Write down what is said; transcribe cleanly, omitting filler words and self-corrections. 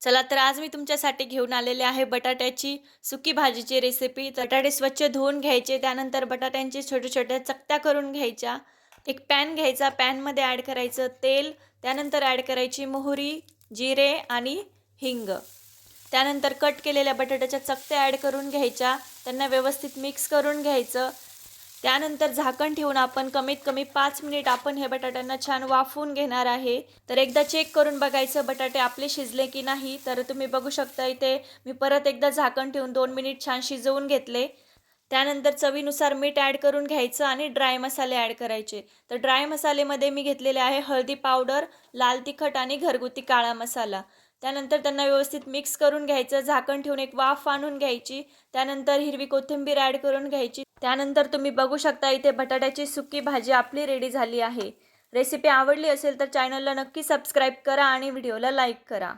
चला तर आज मी तुमच्यासाठी घेऊन आलेले आहे बटाट्याची सुकी भाजीची रेसिपी. बटाटे स्वच्छ धुवून घ्यायचे, त्यानंतर बटाट्यांची छोट्या-छोट्या चकत्या करून घ्यायच्या. एक पॅन घ्यायचा, पॅनमध्ये ॲड करायचं तेल, त्यानंतर ॲड करायची मोहरी, जिरे आणि हिंग. त्यानंतर कट केलेल्या बटाट्याच्या चकत्या ॲड करून घ्यायच्या, त्यांना व्यवस्थित मिक्स करून घ्यायचं. त्यानंतर झाकण ठेवून आपण कमीत कमी 5 मिनिट आपण हे बटाट्यांना छान वाफवून घेणार आहे. तर एकदा चेक करून बघायचं बटाटे आपले शिजले की नाही. तर तुम्ही बघू शकता इथे मी परत एकदा झाकण ठेवून 2 मिनिट छान शिजवून घेतले. त्यानंतर चवीनुसार मीठ ॲड करून घ्यायचं आणि ड्राय मसाले ॲड करायचे. तर ड्राय मसालेमध्ये मी घेतलेले आहे हळदी पावडर, लाल तिखट आणि घरगुती काळा मसाला. त्यानंतर त्यांना व्यवस्थित मिक्स करून घ्यायचं, झाकण ठेवून एक वाफ आणून घ्यायची. त्यानंतर हिरवी कोथिंबीर ॲड करून घ्यायची. त्यानंतर तुम्ही बघू शकता इथे बटाट्याची सुकी भाजी आपली रेडी झाली आहे. रेसिपी आवडली असेल तर चॅनलला नक्की सबस्क्राईब करा आणि व्हिडिओला लाईक करा.